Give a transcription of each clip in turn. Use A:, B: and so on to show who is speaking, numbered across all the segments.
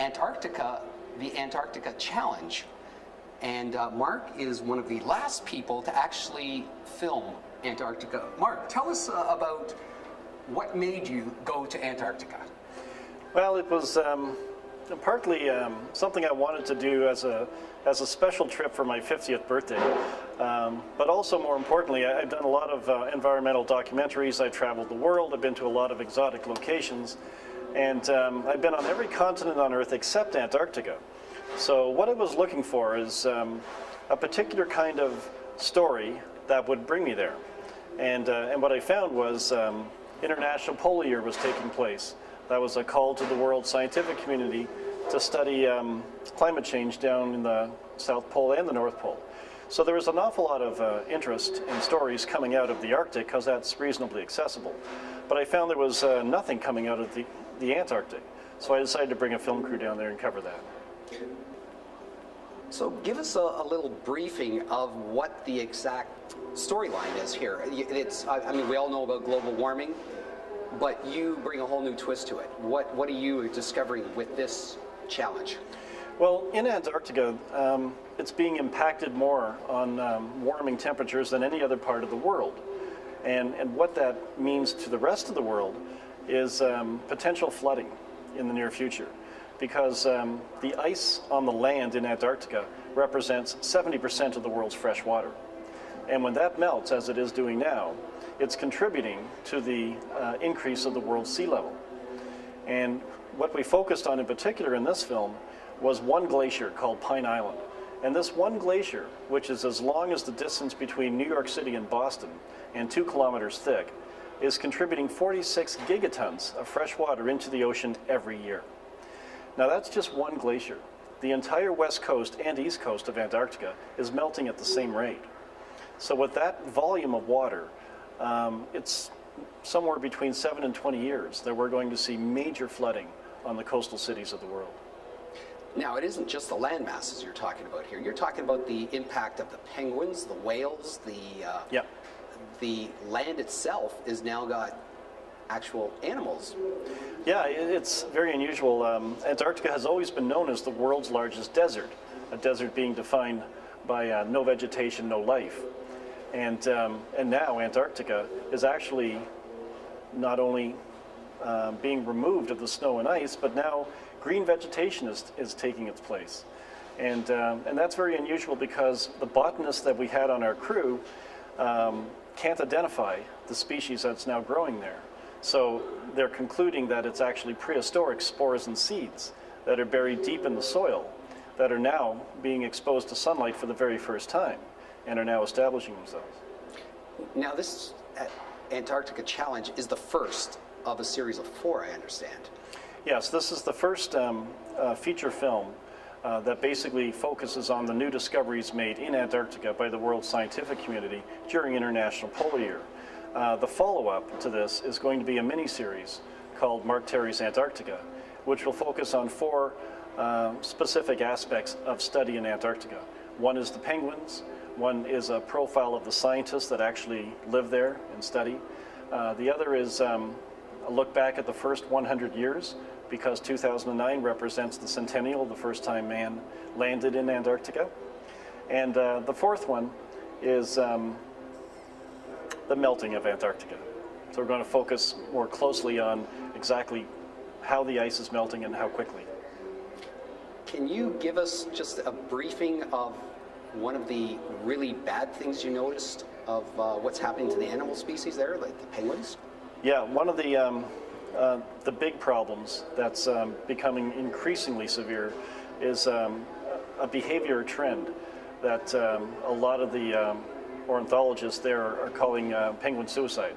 A: Antarctica, the Antarctica Challenge. And Mark is one of the last people to actually film Antarctica. Mark, tell us about what made you go to Antarctica.
B: Well, it was partly something I wanted to do as a special trip for my 50th birthday. But also, more importantly, I've done a lot of environmental documentaries. I've traveled the world. I've been to a lot of exotic locations. And I've been on every continent on Earth except Antarctica. So what I was looking for is a particular kind of story that would bring me there. And what I found was International Polar Year was taking place. That was a call to the world scientific community to study climate change down in the South Pole and the North Pole. So there was an awful lot of interest in stories coming out of the Arctic because that's reasonably accessible. But I found there was nothing coming out of the Antarctic. So I decided to bring a film crew down there and cover that.
A: So give us a little briefing of what the exact storyline is here. I mean, we all know about global warming, but you bring a whole new twist to it. What are you discovering with this challenge?
B: Well, in Antarctica, it's being impacted more on warming temperatures than any other part of the world. And what that means to the rest of the world is potential flooding in the near future. Because the ice on the land in Antarctica represents 70% of the world's fresh water. And when that melts, as it is doing now, it's contributing to the increase of the world's sea level. And what we focused on in particular in this film was one glacier called Pine Island. And this one glacier, which is as long as the distance between New York City and Boston and 2 kilometers thick, is contributing 46 gigatons of fresh water into the ocean every year. Now that's just one glacier. The entire west coast and east coast of Antarctica is melting at the same rate. So with that volume of water, it's somewhere between 7 and 20 years that we're going to see major flooding on the coastal cities of the world.
A: Now, it isn't just the land masses you're talking about here. You're talking about the impact of the penguins, the whales, the land itself is now got actual animals.
B: Yeah, it's very unusual. Antarctica has always been known as the world's largest desert, a desert being defined by no vegetation, no life. And now Antarctica is actually not only being removed of the snow and ice, but now green vegetation is taking its place. And that's very unusual because the botanists that we had on our crew can't identify the species that's now growing there. So they're concluding that it's actually prehistoric spores and seeds that are buried deep in the soil that are now being exposed to sunlight for the very first time and are now establishing themselves.
A: Now this Antarctica Challenge is the first of a series of 4, I understand.
B: Yes, this is the first feature film that basically focuses on the new discoveries made in Antarctica by the world scientific community during International Polar Year. The follow-up to this is going to be a mini-series called Mark Terry's Antarctica, which will focus on 4 specific aspects of study in Antarctica. One is the penguins, one is a profile of the scientists that actually live there and study. The other is a look back at the first 100 years, because 2009 represents the centennial, the first time man landed in Antarctica. And the fourth one is the melting of Antarctica. So we're going to focus more closely on exactly how the ice is melting and how quickly.
A: Can you give us just a briefing of one of the really bad things you noticed of what's happening to the animal species there, like the penguins?
B: Yeah, one of the big problems that's becoming increasingly severe is a behavior trend that a lot of the ornithologists there are calling penguin suicide.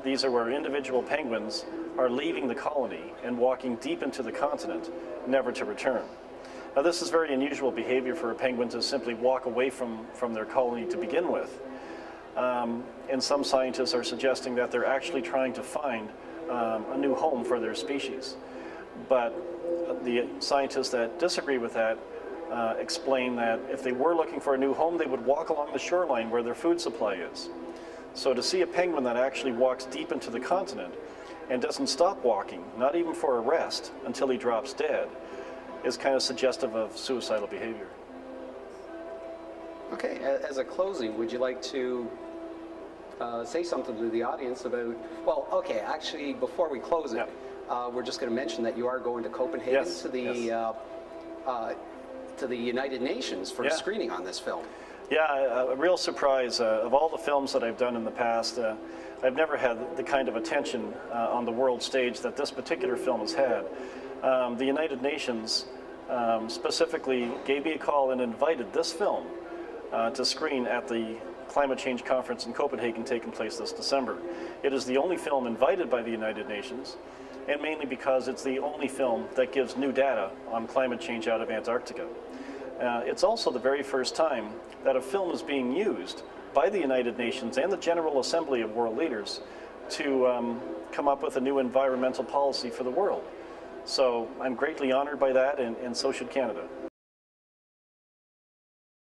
B: These are where individual penguins are leaving the colony and walking deep into the continent, never to return. Now this is very unusual behavior for a penguin to simply walk away from their colony to begin with. And some scientists are suggesting that they're actually trying to find a new home for their species. But the scientists that disagree with that explain that if they were looking for a new home, they would walk along the shoreline where their food supply is. So to see a penguin that actually walks deep into the continent and doesn't stop walking, not even for a rest, until he drops dead, is kind of suggestive of suicidal behavior.
A: Okay, as a closing, would you like to say something to the audience about, well, okay, actually, before we close it, we're just going to mention that you are going to Copenhagen to the United Nations for a screening on this film.
B: Yeah, a real surprise. Of all the films that I've done in the past, I've never had the kind of attention on the world stage that this particular film has had. The United Nations specifically gave me a call and invited this film to screen at the Climate Change Conference in Copenhagen taking place this December. It is the only film invited by the United Nations, and mainly because it's the only film that gives new data on climate change out of Antarctica. It's also the very first time that a film is being used by the United Nations and the General Assembly of World Leaders to come up with a new environmental policy for the world. So I'm greatly honored by that, and so should Canada.